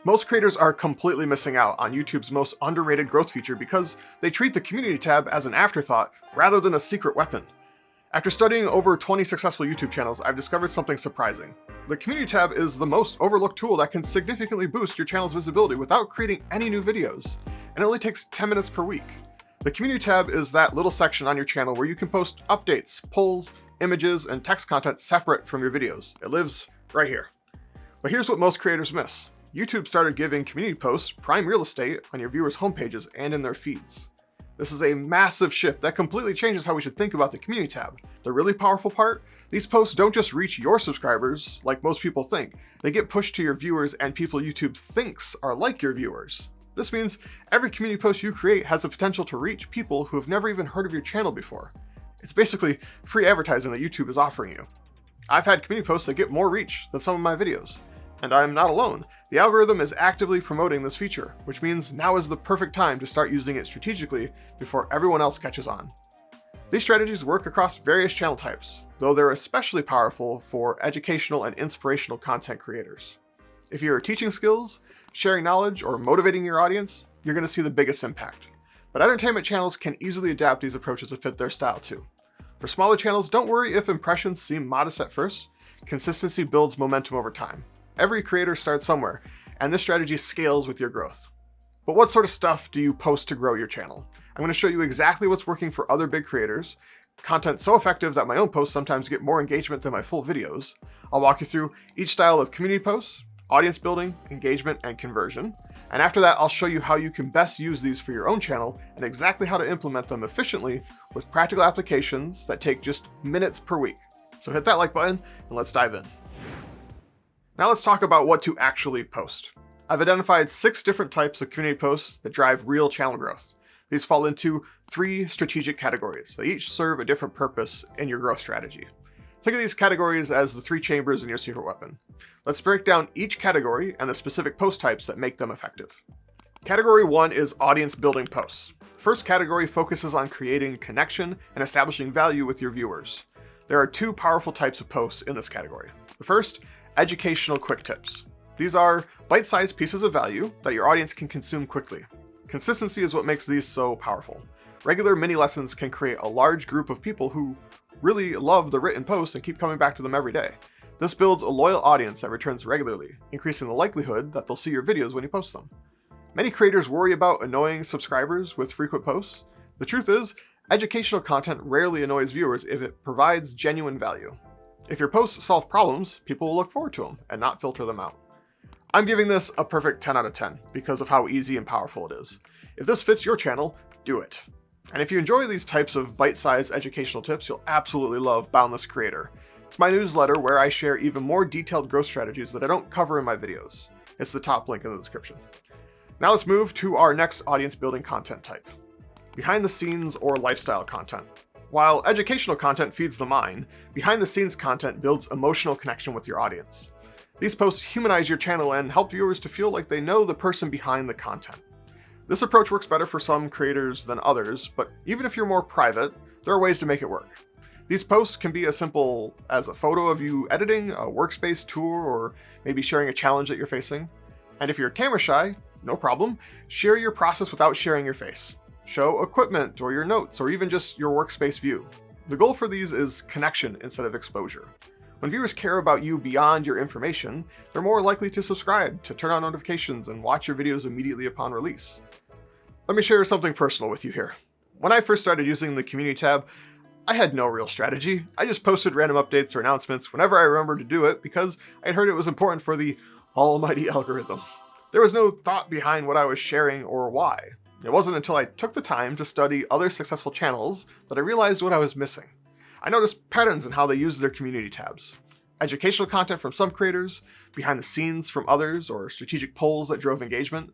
Most creators are completely missing out on YouTube's most underrated growth feature because they treat the community tab as an afterthought rather than a secret weapon. After studying over 20 successful YouTube channels, I've discovered something surprising. The community tab is the most overlooked tool that can significantly boost your channel's visibility without creating any new videos, and it only takes 10 minutes per week. The community tab is that little section on your channel where you can post updates, polls, images, and text content separate from your videos. It lives right here. But here's what most creators miss. YouTube started giving community posts prime real estate on your viewers' homepages and in their feeds. This is a massive shift that completely changes how we should think about the community tab. The really powerful part? These posts don't just reach your subscribers like most people think. They get pushed to your viewers and people YouTube thinks are like your viewers. This means every community post you create has the potential to reach people who have never even heard of your channel before. It's basically free advertising that YouTube is offering you. I've had community posts that get more reach than some of my videos. And I'm not alone. The algorithm is actively promoting this feature, which means now is the perfect time to start using it strategically before everyone else catches on. These strategies work across various channel types, though they're especially powerful for educational and inspirational content creators. If you're teaching skills, sharing knowledge, or motivating your audience, you're going to see the biggest impact. But entertainment channels can easily adapt these approaches to fit their style too. For smaller channels, don't worry if impressions seem modest at first. Consistency builds momentum over time. Every creator starts somewhere, and this strategy scales with your growth. But what sort of stuff do you post to grow your channel? I'm going to show you exactly what's working for other big creators, content so effective that my own posts sometimes get more engagement than my full videos. I'll walk you through each style of community posts, audience building, engagement, and conversion. And after that, I'll show you how you can best use these for your own channel and exactly how to implement them efficiently with practical applications that take just minutes per week. So hit that like button and let's dive in. Now let's talk about what to actually post. I've identified 6 different types of community posts that drive real channel growth. These fall into 3 strategic categories. They each serve a different purpose in your growth strategy. Think of these categories as the 3 chambers in your secret weapon. Let's break down each category and the specific post types that make them effective. Category 1 is audience building posts. The first category focuses on creating connection and establishing value with your viewers. There are 2 powerful types of posts in this category. The first, educational quick tips. These are bite-sized pieces of value that your audience can consume quickly. Consistency is what makes these so powerful. Regular mini lessons can create a large group of people who really love the written posts and keep coming back to them every day. This builds a loyal audience that returns regularly, increasing the likelihood that they'll see your videos when you post them. Many creators worry about annoying subscribers with frequent posts. The truth is, educational content rarely annoys viewers if it provides genuine value. If your posts solve problems, people will look forward to them and not filter them out. I'm giving this a perfect 10 out of 10 because of how easy and powerful it is. If this fits your channel, do it. And if you enjoy these types of bite-sized educational tips, you'll absolutely love Boundless Creator. It's my newsletter where I share even more detailed growth strategies that I don't cover in my videos. It's the top link in the description. Now let's move to our next audience building content type. Behind the scenes or lifestyle content. While educational content feeds the mind, behind-the-scenes content builds emotional connection with your audience. These posts humanize your channel and help viewers to feel like they know the person behind the content. This approach works better for some creators than others, but even if you're more private, there are ways to make it work. These posts can be as simple as a photo of you editing, a workspace tour, or maybe sharing a challenge that you're facing. And if you're camera shy, no problem, share your process without sharing your face. Show equipment or your notes or even just your workspace view. The goal for these is connection instead of exposure. When viewers care about you beyond your information, they're more likely to subscribe, to turn on notifications, and watch your videos immediately upon release. Let me share something personal with you here. When I first started using the community tab, I had no real strategy. I just posted random updates or announcements whenever I remembered to do it because I had heard it was important for the almighty algorithm. There was no thought behind what I was sharing or why. It wasn't until I took the time to study other successful channels that I realized what I was missing. I noticed patterns in how they use their community tabs. Educational content from some creators, behind the scenes from others, or strategic polls that drove engagement.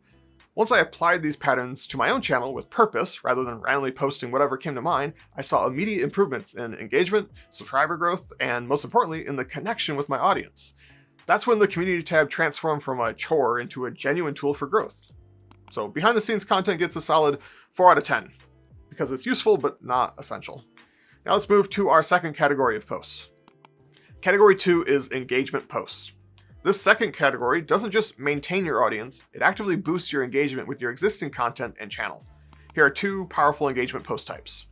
Once I applied these patterns to my own channel with purpose, rather than randomly posting whatever came to mind, I saw immediate improvements in engagement, subscriber growth, and most importantly, in the connection with my audience. That's when the community tab transformed from a chore into a genuine tool for growth. So behind the scenes content gets a solid 4 out of 10 because it's useful but not essential. Now let's move to our second category of posts. Category 2 is engagement posts. This second category doesn't just maintain your audience, it actively boosts your engagement with your existing content and channel. Here are two powerful engagement post types.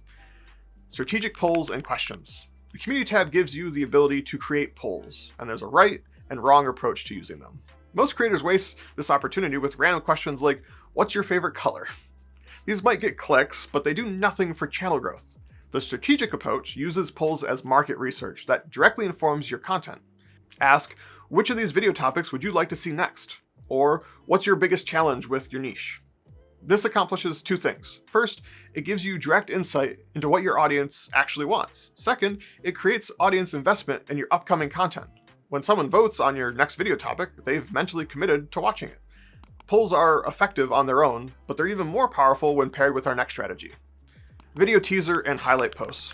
Strategic polls and questions. The community tab gives you the ability to create polls, and there's a right and wrong approach to using them. Most creators waste this opportunity with random questions like, what's your favorite color? These might get clicks, but they do nothing for channel growth. The strategic approach uses polls as market research that directly informs your content. Ask, which of these video topics would you like to see next? Or, what's your biggest challenge with your niche? This accomplishes two things. First, it gives you direct insight into what your audience actually wants. Second, it creates audience investment in your upcoming content. When someone votes on your next video topic, they've mentally committed to watching it. Polls are effective on their own, but they're even more powerful when paired with our next strategy. Video teaser and highlight posts.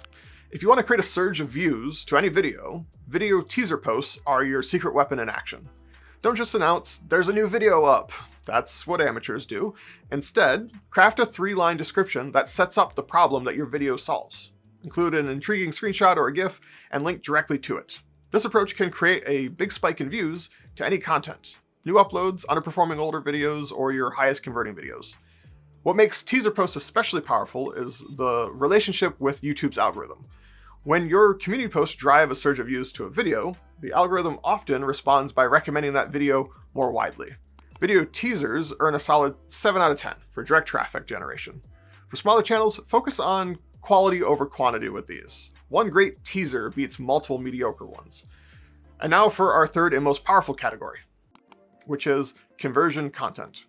If you want to create a surge of views to any video, video teaser posts are your secret weapon in action. Don't just announce, there's a new video up. That's what amateurs do. Instead, craft a 3-line description that sets up the problem that your video solves. Include an intriguing screenshot or a GIF and link directly to it. This approach can create a big spike in views to any content. New uploads, underperforming older videos, or your highest converting videos. What makes teaser posts especially powerful is the relationship with YouTube's algorithm. When your community posts drive a surge of views to a video, the algorithm often responds by recommending that video more widely. Video teasers earn a solid 7 out of 10 for direct traffic generation. For smaller channels, focus on quality over quantity with these. One great teaser beats multiple mediocre ones. And now for our third and most powerful category, which is conversion content.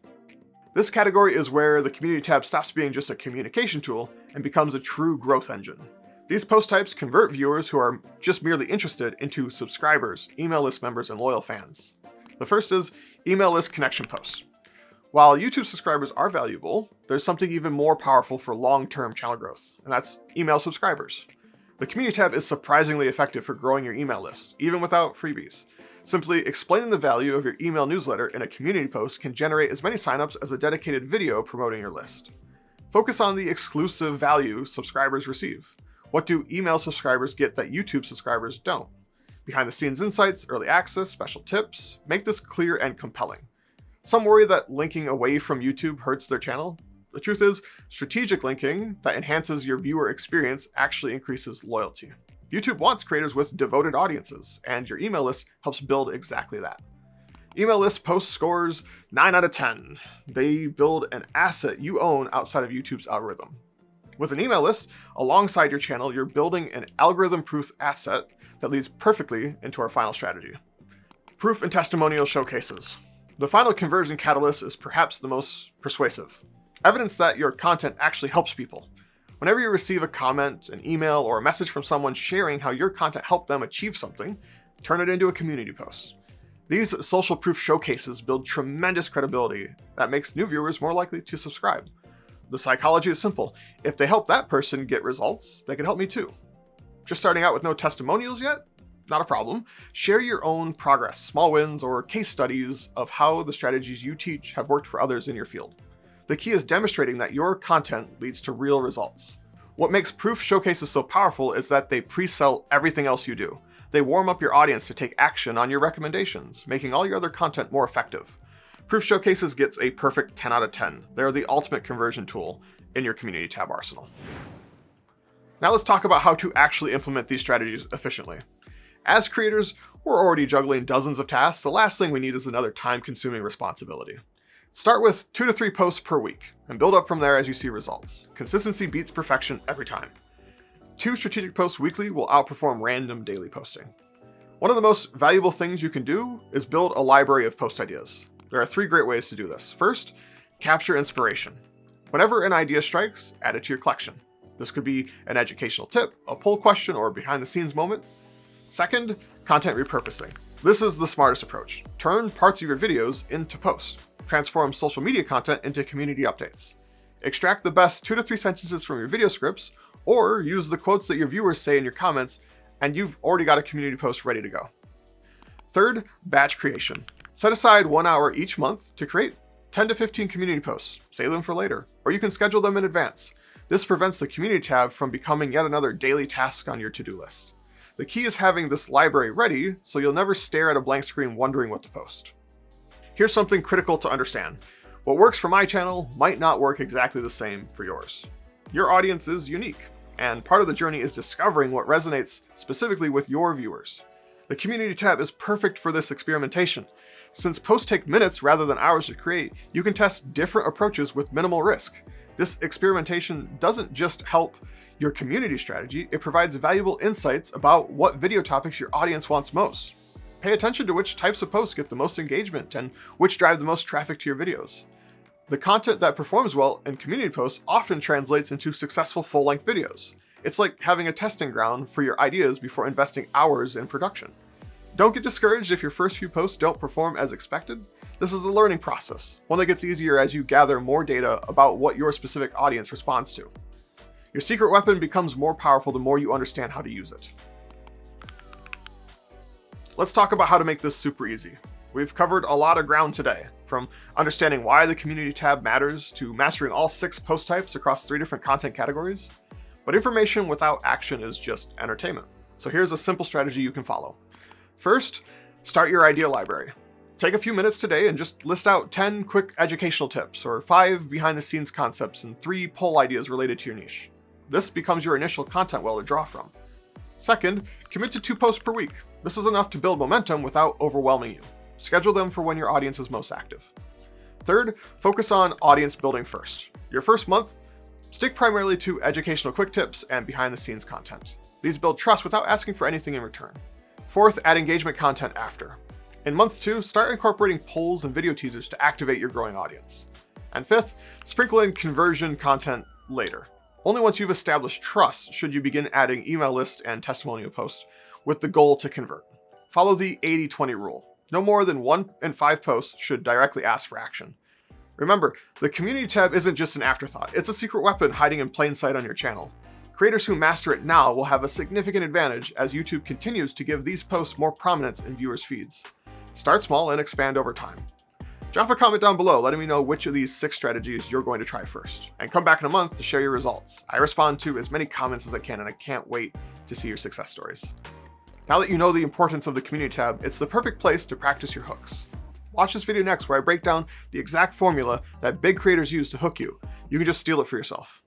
This category is where the community tab stops being just a communication tool and becomes a true growth engine. These post types convert viewers who are just merely interested into subscribers, email list members, and loyal fans. The first is email list connection posts. While YouTube subscribers are valuable, there's something even more powerful for long-term channel growth, and that's email subscribers. The community tab is surprisingly effective for growing your email list, even without freebies. Simply explaining the value of your email newsletter in a community post can generate as many signups as a dedicated video promoting your list. Focus on the exclusive value subscribers receive. What do email subscribers get that YouTube subscribers don't? Behind the scenes insights, early access, special tips. Make this clear and compelling. Some worry that linking away from YouTube hurts their channel. The truth is, strategic linking that enhances your viewer experience actually increases loyalty. YouTube wants creators with devoted audiences, and your email list helps build exactly that. Email list post scores 9 out of 10. They build an asset you own outside of YouTube's algorithm. With an email list, alongside your channel, you're building an algorithm-proof asset that leads perfectly into our final strategy. Proof and testimonial showcases. The final conversion catalyst is perhaps the most persuasive. Evidence that your content actually helps people. Whenever you receive a comment, an email, or a message from someone sharing how your content helped them achieve something, turn it into a community post. These social proof showcases build tremendous credibility that makes new viewers more likely to subscribe. The psychology is simple. If they help that person get results, they can help me too. Just starting out with no testimonials yet? Not a problem. Share your own progress, small wins, or case studies of how the strategies you teach have worked for others in your field. The key is demonstrating that your content leads to real results. What makes proof showcases so powerful is that they pre-sell everything else you do. They warm up your audience to take action on your recommendations, making all your other content more effective. Proof showcases gets a perfect 10 out of 10. They're the ultimate conversion tool in your community tab arsenal. Now let's talk about how to actually implement these strategies efficiently. As creators, we're already juggling dozens of tasks. The last thing we need is another time-consuming responsibility. Start with 2 to 3 posts per week and build up from there as you see results. Consistency beats perfection every time. 2 strategic posts weekly will outperform random daily posting. One of the most valuable things you can do is build a library of post ideas. There are 3 great ways to do this. First, capture inspiration. Whenever an idea strikes, add it to your collection. This could be an educational tip, a poll question, or a behind-the-scenes moment. Second, content repurposing. This is the smartest approach. Turn parts of your videos into posts. Transform social media content into community updates. Extract the best 2 to 3 sentences from your video scripts, or use the quotes that your viewers say in your comments, and you've already got a community post ready to go. Third, batch creation. Set aside 1 hour each month to create 10 to 15 community posts. Save them for later, or you can schedule them in advance. This prevents the community tab from becoming yet another daily task on your to-do list. The key is having this library ready so you'll never stare at a blank screen wondering what to post. Here's something critical to understand. What works for my channel might not work exactly the same for yours. Your audience is unique, and part of the journey is discovering what resonates specifically with your viewers. The community tab is perfect for this experimentation. Since posts take minutes rather than hours to create, you can test different approaches with minimal risk. This experimentation doesn't just help your community strategy, it provides valuable insights about what video topics your audience wants most. Pay attention to which types of posts get the most engagement and which drive the most traffic to your videos. The content that performs well in community posts often translates into successful full-length videos. It's like having a testing ground for your ideas before investing hours in production. Don't get discouraged if your first few posts don't perform as expected. This is a learning process, one that gets easier as you gather more data about what your specific audience responds to. Your secret weapon becomes more powerful the more you understand how to use it. Let's talk about how to make this super easy. We've covered a lot of ground today, from understanding why the community tab matters to mastering all 6 post types across 3 different content categories. But information without action is just entertainment. So here's a simple strategy you can follow. First, start your idea library. Take a few minutes today and just list out 10 quick educational tips, or 5 behind-the-scenes concepts, and 3 poll ideas related to your niche. This becomes your initial content well to draw from. Second, commit to 2 posts per week. This is enough to build momentum without overwhelming you. Schedule them for when your audience is most active. Third, focus on audience building first. Your first month, stick primarily to educational quick tips and behind-the-scenes content. These build trust without asking for anything in return. Fourth, add engagement content after. In month 2, start incorporating polls and video teasers to activate your growing audience. And fifth, sprinkle in conversion content later. Only once you've established trust should you begin adding email lists and testimonial posts with the goal to convert. Follow the 80-20 rule. No more than 1 in 5 posts should directly ask for action. Remember, the community tab isn't just an afterthought, it's a secret weapon hiding in plain sight on your channel. Creators who master it now will have a significant advantage as YouTube continues to give these posts more prominence in viewers' feeds. Start small and expand over time. Drop a comment down below letting me know which of these 6 strategies you're going to try first, and come back in a month to share your results. I respond to as many comments as I can, and I can't wait to see your success stories. Now that you know the importance of the community tab, it's the perfect place to practice your hooks. Watch this video next where I break down the exact formula that big creators use to hook you. You can just steal it for yourself.